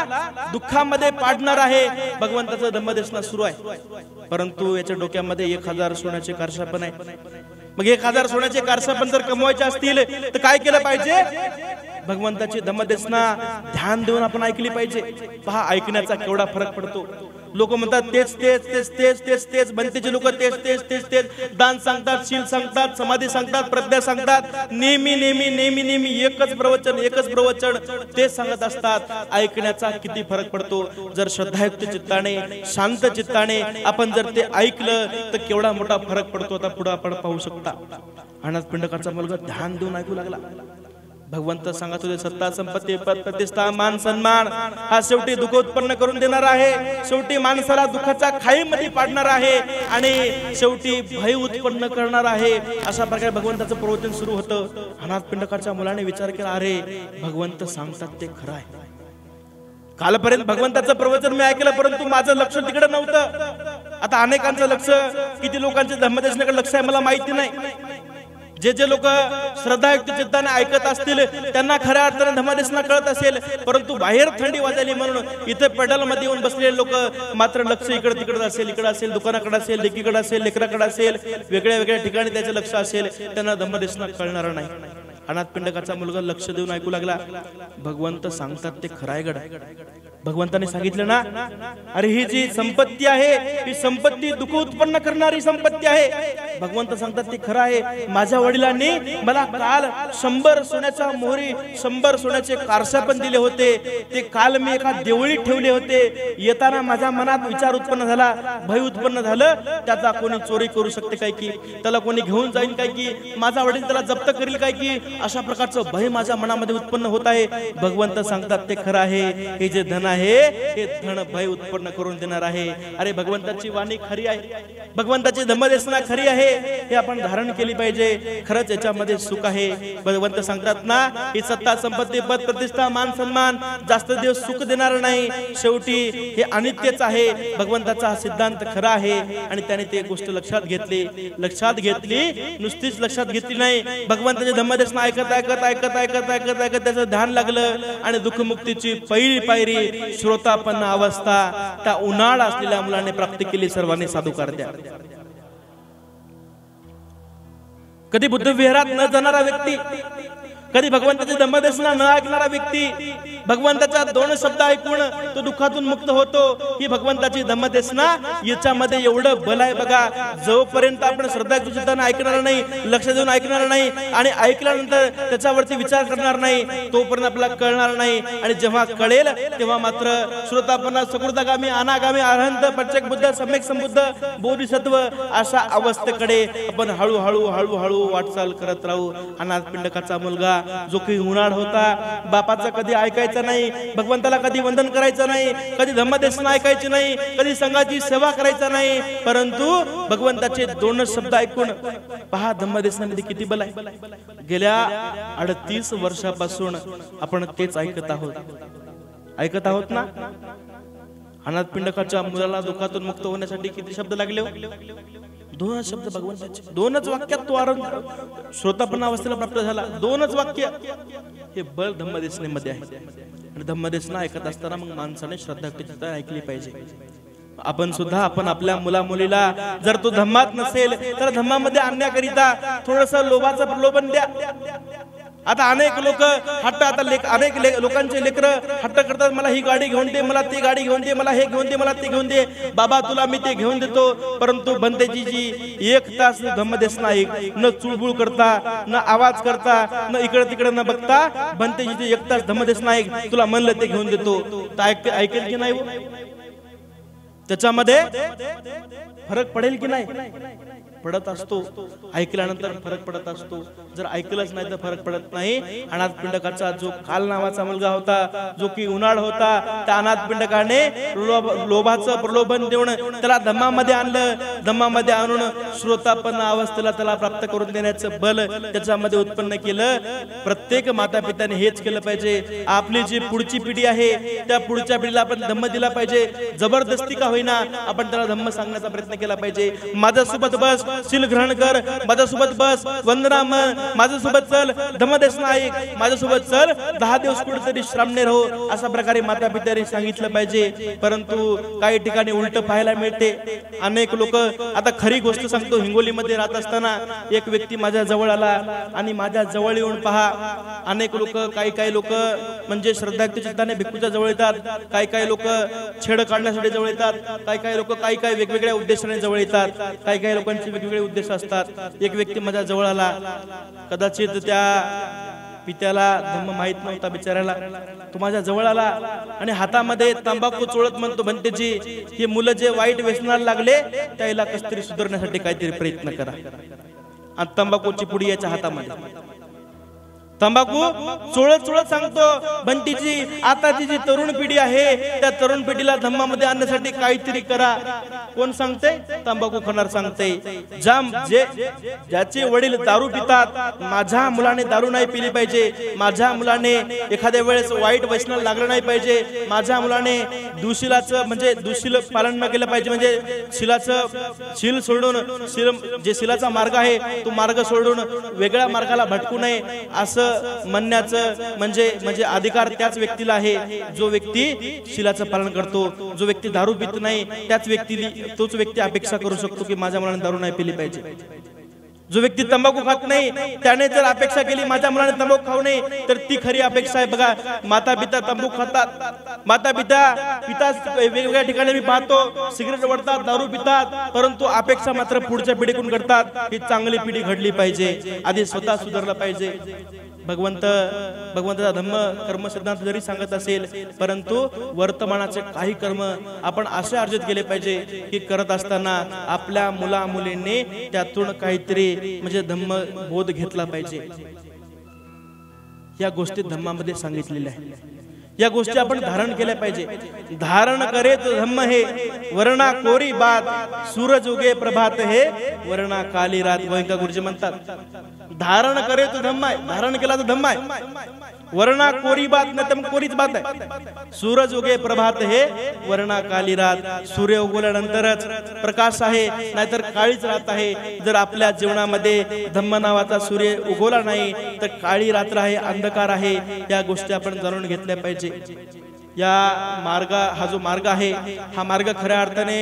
दुःखामध्ये पाडणार आहे. भगवंताचं धम्मदेशना सुरू आहे. परंतु याच्या डोक्यामध्ये 1000 सोन्याचे कारशा पण आहे. मग 1000 सोन्याचे कारशा पण जर कमवायचे असतील तर काय केलं पाहिजे? भगवंताची धम्मदेशना ध्यान देऊन आपण ऐकली पाहिजे. पहा ऐकण्याचा केवढा फरक पडतो. लोक म्हणतात तेच तेच तेच तेच तेच तेच बनतेचे लोक तेच तेच तेच तेच दान सांगतात, शील सांगतात, समाधी सांगतात, प्रज्ञा सांगतात. नेहमी नेहमी नेहमी नेहमी एकच प्रवचन तेच सांगत असतात. ऐकण्याचा किती फरक पडतो. जर श्रद्धायुक्त चित्ताने शांत चित्ताने आपण जर ते ऐकलं तर केवढा मोठा फरक पडतो. आता पुढे आपण पाहू शकता. अनाथ पिंडकाचा मुलगा ध्यान देऊन ऐकू लागला. भगवंत सांगत होते सत्ता संपत्ती पद प्रतिष्ठा मान सन्मान हा शेवटी दुःख उत्पन्न करून देणार आहे. शेवटी माणसाला दुःखाच्या खाईमध्ये पाडणार आहे आणि शेवटी भय उत्पन्न करणार आहे. अशा प्रकारे भगवंताचं प्रवचन सुरू होतं. अनाथ पिंडकाच्या मुलाने विचार केला, अरे भगवंत सांगतात ते खरं आहे. कालपर्यंत भगवंताचं प्रवचन मी ऐकलं परंतु माझं लक्ष तिकडे नव्हतं. आता अनेकांचं लक्ष, किती लोकांचे धम्मदेशनाकडे लक्ष आहे मला माहिती नाही. जे लोक श्रद्धायुक्त चित्ताने ऐकत असतील त्यांना खऱ्या अर्थाने धम्मदेशना कळत असेल. परंतु बाहेर थंडी वाजली म्हणून इथे पेडल मध्ये येऊन बसलेले लोक मात्र लक्ष इकडे तिकडे असेल, इकडे असेल, दुकानाकडे असेल, लेकीकडे असेल, लेकराकडे असेल, वेगळ्या वेगळ्या ठिकाणी त्याचे लक्ष असेल. त्यांना धम्मदेशना कळणार नाही. अनाथ पिंडकाचा मुलगा लक्ष देऊन ऐकू लागला. भगवंत सांगतात ते खरं आहे गड. भगवंताने सांगितलं ना, अरे ही जी संपत्ती आहे ही संपत्ती दुःख उत्पन्न करणारी संपत्ती आहे. भगवंत सांगतात ते खरं आहे. माझ्या वडिलांनी मला काल 100 सोन्याच्या मोहरी 100 सोन्याचे कारशा पण दिले होते. ते काल मी एका देवळीत ठेवले होते. येताना माझ्या मनात विचार उत्पन्न झाला, भय उत्पन्न झालं, त्याचा कोणी चोरी करू शकते काय की, त्याला कोणी घेऊन जाईल काय की, माझा वडील त्याला जप्त करील काय की, अशा प्रकारचं भय माझ्या मनामध्ये उत्पन्न होत आहे. भगवंत सांगतात ते खरं आहे. हे जे धन आहे हे धन भय उत्पन्न करून देणार आहे. अरे भगवंताची वाणी खरी आहे, भगवंताची धम्मदेशना खरी आहे. हे आपण धारण केली पाहिजे. खरंच याच्यामध्ये सुख आहे. भगवंत सांगतात ना, ही सत्ता संपत्ती पद प्रतिष्ठा मान सन्मान जास्त दिवस सुख देणार नाही. शेवटी हे अनित्यच आहे. भगवंताचा हा सिद्धांत खरा आहे आणि त्याने ते गोष्ट लक्षात घेतली. नुसतीच लक्षात घेतली नाही, भगवंताची धम्मदेशना ऐकत ऐकत ऐकत ऐकत ऐकत ऐकत त्याचं ध्यान लागलं आणि दुःखमुक्तीची पहिली पायरी श्रोतापन्न अवस्था त्या उन्हाळा असलेल्या मुलाने प्राप्त केली. सर्वांनी साधुकार द्या. कधी बुद्ध विहारात न जाणारा व्यक्ती, कधी भगवंताची धम्मदेशना न ऐकणारा व्यक्ती भगवंताचा 2 शब्द ऐकून तो दुःखातून मुक्त होतो. ही भगवंताची धम्मदेशना, याच्यामध्ये एवढं बल आहे बघा. जोपर्यंत आपण श्रद्धायुक्त चित्ताने ऐकणार नाही, लक्ष देऊन ऐकणार नाही आणि ऐकल्यानंतर त्याच्यावरती विचार करणार नाही, तोपर्यंत आपल्याला कळणार नाही. आणि जेव्हा कळेल तेव्हा मात्र श्रोतापन्न सकृतगामी अनागामी अरहंत प्रत्येक बुद्ध सम्यक संबुद्ध बोधिसत्व अशा अवस्थेकडे आपण हळूहळू हळूहळू वाटचाल करत राहू. अनाथ पिंडकाचा मुलगा जो काही उन्हाळ होता, बापाचा कधी ऐकायचा नाही, भगवंताला कधी वंदन करायचं नाही, कधी धम्मदेशना ऐकायची नाही, कधी संघाची सेवा करायचा नाही, परंतु भगवंताचे 2 शब्द ऐकून पहा धम्मदेशनामध्ये किती बल आहे. गेल्या 38 वर्षापासून आपण तेच ऐकत आहोत ना. अनाथ पिंडकाच्या मुलाला दुःखातून मुक्त होण्यासाठी किती शब्द लागले? 2 शब्द भगवंताचे. 2च वाक्यात तो श्रोतापन्न अवस्थेला प्राप्त झाला. 2च वाक्य. हे बल धम्मदेशनेमध्ये आहे. आणि धम्मदेशना ऐकत असताना मग माणसाने श्रद्धा ऐकली पाहिजे. आपण सुद्धा आपण आपल्या मुला मुलीला जर तो धम्मात नसेल तर धम्मामध्ये आणण्याकरिता थोडस लोभाचं प्रलोभन द्या. आता अनेक लोक हट्ट, अनेक लोकांचे लेकर हट्ट करतात, मला ही गाडी घेऊन दे, मला ती गाडी घेऊन दे, मला हे घेऊन दे, मला ते घेऊन दे. बाबा तुला मी ते घेऊन देतो. परंतु बनतेची जी 1 तास धम्मदेशना न चुळबुळ करता, न आवाज करता, न इकडे तिकडे न बघता बनतेची 1 तास धम्मदेशना तुला म्हणलं ते घेऊन देतो, तर ऐकेल की नाही? त्याच्यामध्ये फरक पडेल की नाही? पडत असतो, ऐकल्यानंतर फरक पडत असतो. जर ऐकलंच नाही तर फरक पडत नाही. अनाथ पिंडकाचा जो काल नावाचा मुलगा होता, जो की उन्हाळ होता, त्या अनाथ पिंडकाने लोभाचं प्रलोभन देऊन त्याला धम्मामध्ये आणलं. धम्मामध्ये आणून श्रोतापन्न अवस्थेला त्याला प्राप्त करून देण्याचं बल त्याच्यामध्ये उत्पन्न केलं. प्रत्येक माता पित्याने हेच केलं पाहिजे. आपली जी पुढची पिढी आहे त्या पुढच्या पिढीला आपण धम्म दिला पाहिजे. जबरदस्ती का होईना आपण त्याला धम्म सांगण्याचा प्रयत्न केला पाहिजे. माझ्यासोबत बस, शील ग्रहण कर, माझ्यासोबत बस, वंदना म्हण, माझ्यासोबत चल, धम्मदेशन ऐक, माझ्यासोबत चल, 10 दिवस कुठेतरी श्रामणे राहो, अशा प्रकारे माता पित्याने सांगितलं पाहिजे. परंतु काही ठिकाणी उलट पाहायला मिळते. अनेक लोक, आता खरी गोष्ट सांगतो, हिंगोलीमध्ये राहत असताना एक व्यक्ती माझ्या जवळ आला आणि माझ्या जवळ येऊन पहा, अनेक लोक, काही लोक म्हणजे श्रद्धायुक्त चित्ताने भिक्खूच्या जवळ येतात, काही लोक छेड काढण्यासाठी जवळ येतात, काही लोक काही वेगवेगळ्या उद्देशाने जवळ येतात, काही लोकांचे वेगवेगळे उद्देश असतात. एक व्यक्ती माझ्या जवळ आला, कदाचित त्या पित्याला धम्म माहित नव्हता बिचाऱ्याला. तो माझ्या जवळ आला आणि हातामध्ये तंबाखू चोळत म्हणतो, भंतेजी, हे मुलं जे वाईट व्यसनाला लागले त्याला कसतरी सुधारण्यासाठी काहीतरी प्रयत्न करा. आणि तंबाखूची पुडी याच्या हातामध्ये, तंबाखू चोळत सांगतो, बंटीजी, आताची जी तरुण पिढी आहे त्या तरुण पिढीला धम्मामध्ये आणण्यासाठी काहीतरी करा. कोण सांगते? तंबाखू खाणार सांगते. ज्याचे वडील दारू पितात, माझ्या मुलाने दारू नाही पिली पाहिजे, माझ्या मुलाने एखाद्या वेळेस वाईट व्यसनाला लागलं नाही पाहिजे, माझ्या मुलाने दुशीलाचं म्हणजे दुशील पालन न केलं पाहिजे, म्हणजे शील सोडून जे शीलाचा मार्ग आहे तो मार्ग सोडून वेगळ्या मार्गाला भटकू नये, असं म्हणण्याचं म्हणजे अधिकार त्याच व्यक्तीला आहे जो व्यक्ती शीलाचं पालन करतो. जो व्यक्ती दारू पित नाही तोच व्यक्ती अपेक्षा करू शकतो की माझ्या मुलाने दारू नाही पिली पाहिजे. जो व्यक्ती तंबाखू खात नाही त्याने जर अपेक्षा केली माझ्या मुलाने तंबाखू खाऊ नये, तर ती खरी अपेक्षा आहे. बघा, माता पिता तंबाखू खातात, माता पिता वेगवेगळ्या ठिकाणी मी पाहतो सिगरेट ओढतात, दारू पितात, परंतु अपेक्षा मात्र पुढच्या पिढीकडून करतात ही चांगली पिढी घडली पाहिजे, आधी स्वतः सुधारला पाहिजे. भगवंताचा धम्म कर्म सिद्धांत जरी सांगत असेल, परंतु वर्तमानाचे काही कर्म आपण असे अर्जित केले पाहिजे की करत असताना आपल्या मुला मुलींनी त्यातून काहीतरी म्हणजे धम्म बोध घेतला पाहिजे. या गोष्टी धम्मामध्ये सांगितलेल्या आहेत. या गोष्टी आपण धारण केल्या पाहिजे. धारण करे तो धम्म हे, वरणा कोरी बात, सूरज उगे प्रभात हे, वरणा काली रात. गोयंका गुरुजी म्हणतात, धारण करे तो धम्म आहे, धारण केला तो धम्म आहे. वरणा कोरी बात नाही तर कोरीच बात आहे. सूरज उगे प्रभात हे, वरणा काली रात. सूर्य उगवल्यानंतरच प्रकाश आहे, नाहीतर काळीच रात आहे. जर आपल्या जीवनामध्ये धम्म नावाचा सूर्य उगवला नाही तर काळी रात्र आहे, अंधकार आहे. या गोष्टी आपण जाणून घेतल्या पाहिजे. हा जो मार्ग आहे हा मार्ग खऱ्या अर्थाने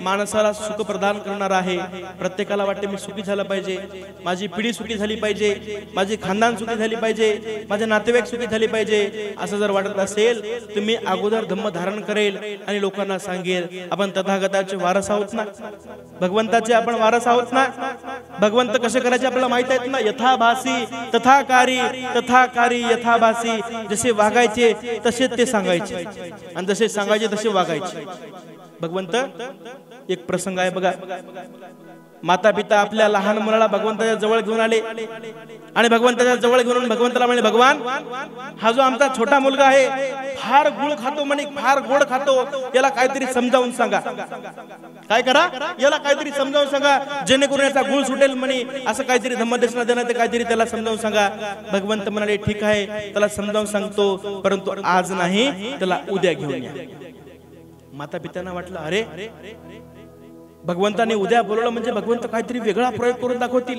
माणसाला सुख प्रदान करणारा आहे. प्रत्येकाला वाटते मी सुखी झालं पाहिजे, माझी पिढी सुखी झाली पाहिजे, माझी खानदान सुखी झाली पाहिजे, माझे नातेवाईक सुखी झाली पाहिजे. असं जर वाटत असेल तर मी अगोदर धम्म धारण करेल आणि लोकांना सांगेल आपण तथागताचे वारस आहोत ना, भगवंताचे आपण वारस आहोत ना. भगवंत कसे करायचे आपल्याला माहित आहेत ना. यथाभासी तथाकारी यथाभासी. जसे वागायचे तसे ते सांगायचे आणि जसे सांगायचे तसे वागायचे. भगवंत एक प्रसंग आहे बघा, माता पिता आपल्या लहान मुलाला भगवंताच्या जवळ घेऊन आले आणि भगवंताच्या जवळ घेऊन भगवंताला म्हणे, भगवान, हा जो आमचा छोटा मुलगा आहे फार गुळ खातो म्हणे, फार गोड खातो, याला काहीतरी समजावून सांगा. काय करा, याला काहीतरी समजावून सांगा जेणेकरून याचा गुळ सुटेल म्हणे. असं काहीतरी धम्मदेशना देण्यात काहीतरी त्याला समजावून सांगा. भगवंत म्हणाले, ठीक आहे, त्याला समजावून सांगतो, परंतु आज नाही, त्याला उद्या घेऊन या. माता पित्यांना वाटलं, अरे भगवंताने उद्या बोलवलं म्हणजे भगवंत काहीतरी वेगळा प्रयोग करून दाखवतील,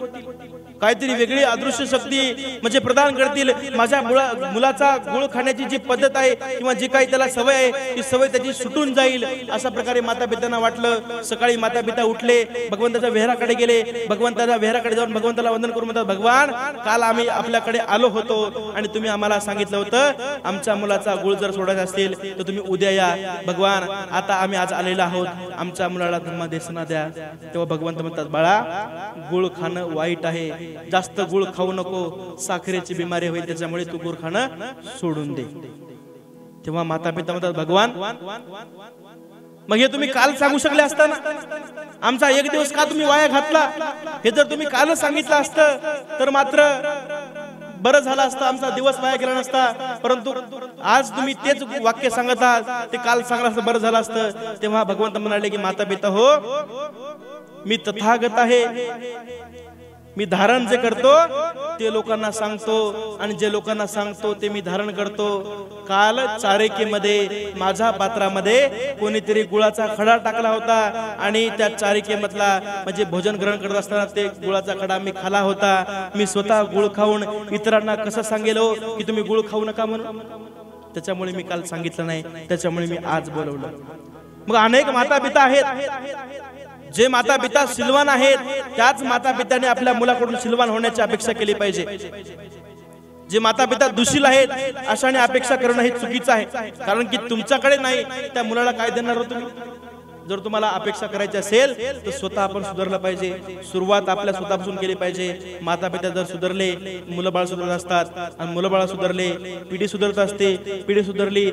काहीतरी वेगळी अदृश्य शक्ती म्हणजे प्रदान करतील. माझ्या मुलाचा गुळ खाण्याची जी पद्धत आहे किंवा जी काही त्याला सवय आहे ती सवय त्याची सुटून जाईल. अशा प्रकारे माता पित्यांना वाटलं. सकाळी माता पिता उठले, भगवंताच्या विहाराकडे गेले. भगवंताच्या विहाराकडे जाऊन भगवंताला वंदन करून म्हणतात, भगवान, काल आम्ही आपल्याकडे आलो होतो आणि तुम्ही आम्हाला सांगितलं होतं आमच्या मुलाचा गुळ जर सोडायचा असेल तर तुम्ही उद्या या. भगवान, आता आम्ही आज आलेलो आहोत, आमच्या मुलाला धम्मदेशना द्या. तेव्हा भगवंत म्हणतात, बाळा, गुळ खाणं वाईट आहे, जास्त गुळ खाऊ नको, साखरेची बिमारी होईल, त्याच्यामुळे तू गुळ खाणं सोडून दे. तेव्हा माता पिता म्हणतात, भगवान, मग हे तुम्ही काल सांगू शकले असता ना, आमचा एक दिवस का तुम्ही वाया घातला, हे जर तुम्ही कालच सांगितलं असतं तर मात्र बरं झालं असतं, आमचा दिवस वाया गेला नसता. परंतु आज तुम्ही तेच वाक्य सांगत आहात, ते काल सांगलं असतं बरं झालं असतं. तेव्हा भगवंत म्हणाले की माता पिता हो, मी तथागत आहे, मी धारण जे करतो ते लोकांना सांगतो आणि जे लोकांना सांगतो ते मी धारण करतो. काल चारिकेमध्ये माझ्या पात्रामध्ये कोणीतरी गुळाचा खडा टाकला होता आणि त्या चारिकेमधला म्हणजे भोजन ग्रहण करत असताना ते गुळाचा खडा मी खाला होता. मी स्वतः गुळ खाऊन इतरांना कसं सांगेल की तुम्ही गुळ खाऊ नका म्हणून? त्याच्यामुळे मी काल सांगितलं नाही, त्याच्यामुळे मी आज बोलवलं. मग अनेक माता पिता आहेत, जे माता पिता सिलवान आहेत, त्याच माता पित्याने आपल्या मुलाकडून सिलवान होण्याची अपेक्षा केली पाहिजे. जे माता पिता दुशील आहेत अशाने अपेक्षा करणं हे चुकीचं आहे. कारण की तुमच्याकडे नाही, त्या मुलाला काय देणार हो तुम्ही? जर तुम्हाला अपेक्षा करायची असेल तर स्वतः आपण सुधारलं पाहिजे. सुरुवात आपल्या स्वतःपासून केली पाहिजे. माता पिता जर सुधारले, मुलं बाळ सुधारत असतात, आणि मुलं बाळ सुधारले, पिढी सुधारत असते, पिढी सुधारली,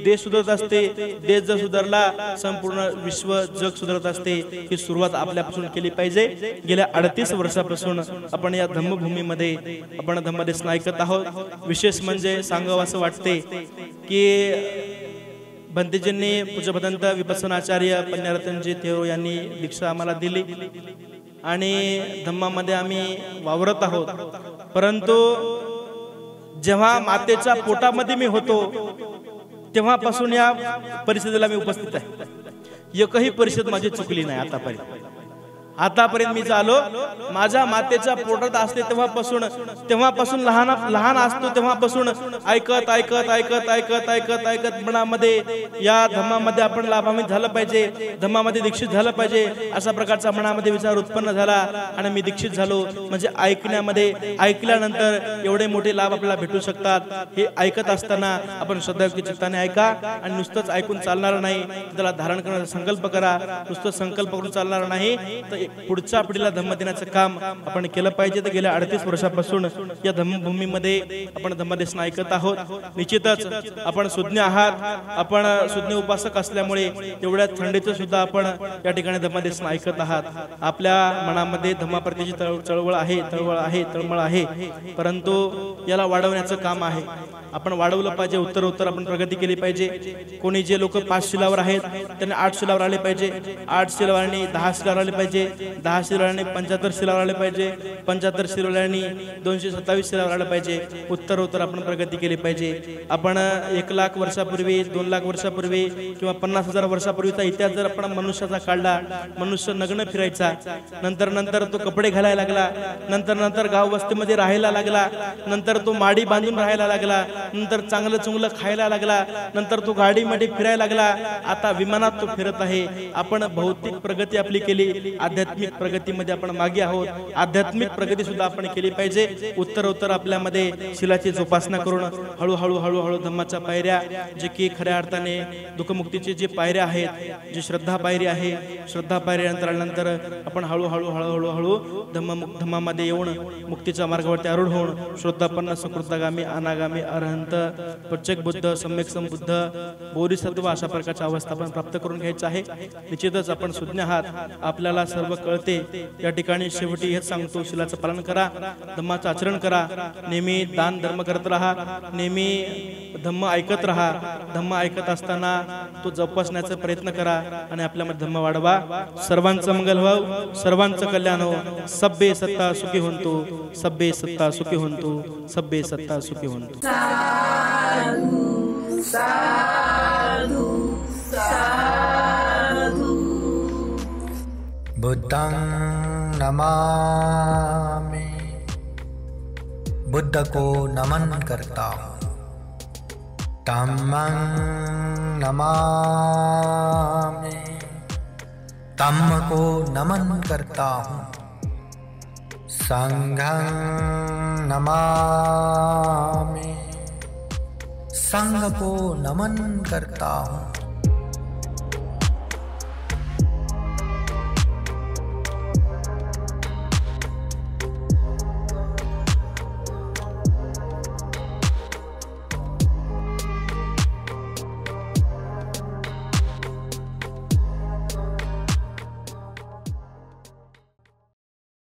देश सुधारत असते, देश जर सुधारला संपूर्ण विश्व जग सुधारत असते. ही सुरुवात आपल्यापासून केली पाहिजे. गेल्या 38 वर्षापासून आपण या धम्मभूमीमध्ये आपण धम्मदेशन ऐकत आहोत. विशेष म्हणजे सांगावं असं वाटते की भंतेजींनी पूज्य भदंत विपස්සनाचार्य पन्यारतनजी थेरो यांनी दीक्षा आम्हाला दिली आणि धम्मामध्ये आम्ही वावरत आहोत. परंतु जेव्हा मातेच्या पोटामध्ये मी होतो तेव्हापासून या परिस्थितीला मी उपस्थित आहे. एकही परिस्थिती माझी चुकली नाही आतापर्यंत मी झालो माझ्या मातेच्या पोटात असते तेव्हापासून लहान असतो तेव्हापासून ऐकत ऐकत ऐकत ऐकत ऐकत ऐकत मनामध्ये या धम्मामध्ये आपण लाभान्वित झालं पाहिजे, धम्मामध्ये दीक्षित झालं पाहिजे अशा प्रकारचा मनामध्ये विचार उत्पन्न झाला आणि मी दीक्षित झालो. म्हणजे ऐकण्यामध्ये ऐकल्यानंतर एवढे मोठे लाभ आपल्याला भेटू शकतात. हे ऐकत असताना आपण श्रद्धायुक्त चित्ताने ऐका आणि नुसतंच ऐकून चालणार नाही, त्याला धारण करण्याचा संकल्प करा. नुसतं संकल्प करून चालणार नाही तर पुढच्या पिढीला धम्म देण्याचं काम आपण केलं पाहिजे. तर गेल्या 38 वर्षापासून या धम्मभूमीमध्ये आपण धम्मदेशन ऐकत आहोत. निश्चितच आपण सुज्ञ आहात, आपण सुज्ञ उपासक असल्यामुळे एवढ्या थंडीचं सुद्धा आपण या ठिकाणी धम्मदेशन ऐकत आहात. आपल्या मनामध्ये धम्माप्रतीची चळवळ आहे, तळमळ आहे, परंतु याला वाढवण्याचं काम आहे. आपण वाढवलं पाहिजे, उत्तर आपण प्रगती केली पाहिजे. कोणी जे लोक 5 शिलावर आहेत त्यांनी 8 शिलावर आले पाहिजे, 8 शिलावरांनी 10 शिलावर आले पाहिजे, 10 शिलावरांनी 75 शिलावर आले पाहिजे, 75 शिलावरांनी 227 शिलावर आले पाहिजे. उत्तर आपण प्रगती केली पाहिजे. आपण 1 लाख वर्षापूर्वी, 2 लाख वर्षापूर्वी किंवा 50,000 वर्षापूर्वीचा इतिहास जर आपण मनुष्याचा काढला, मनुष्य नग्न फिरायचा, नंतर तो कपडे घालायला लागला, नंतर गाव वस्तीमध्ये राहायला लागला, नंतर तो माडी बांधून राहायला लागला, नंतर चांगलं चुंगलं खायला लागला, नंतर तो गाडीमध्ये फिरायला लागला, आता विमानात तो फिरत आहे. आपण भौतिक प्रगती आपली केली, आध्यात्मिक प्रगतीमध्ये आपण मागे आहोत. आध्यात्मिक प्रगती सुद्धा आपण केली पाहिजे. उत्तर आपल्यामध्ये शिलाची जोपासना करून हळूहळू धम्माच्या पायऱ्या, जे की खऱ्या अर्थाने दुःखमुक्तीचे जे पायऱ्या आहेत, जी श्रद्धा पायरी आहे, श्रद्धा पायऱ्यानंतर आपण हळूहळू धम्मामध्ये येऊन मुक्तीच्या मार्गावरती आरूढ होऊन श्रद्धापन्न सुकृतगामी अनागामी अरहंत प्रत्येक बुद्ध सम्यक संबुद्ध बोधिसत्व अशा प्रकारच्या अवस्था आपण प्राप्त करून घ्यायचं आहे. निश्चितच आपण सुज्ञ आहात, आपल्याला सर्व कळते. या ठिकाणी शेवटी हेच सांगतो, शिलाचं पालन करा, धम्माचं आचरण करा, नेहमी दान धर्म करत राहा, नेहमी धम्म ऐकत राहा. धम्म ऐकत असताना तो जोपासण्याचा प्रयत्न करा आणि आपल्यामध्ये धम्म वाढवा. सर्वांचं मंगल व्हावं, सर्वांचं कल्याण हो. सब्बे सत्ता सुखी होंतु, सब्बे सत्ता सुखी होंतु, सब्बे सत्ता सुखी होंतु. साधु साधु साधु. बुद्धं नमामि, बुद्ध को नमन करता हूँ. धम्मं नमामि, धम्म को नमन करता हूँ. संघं नमामि, संघ को नमन करता हूँ.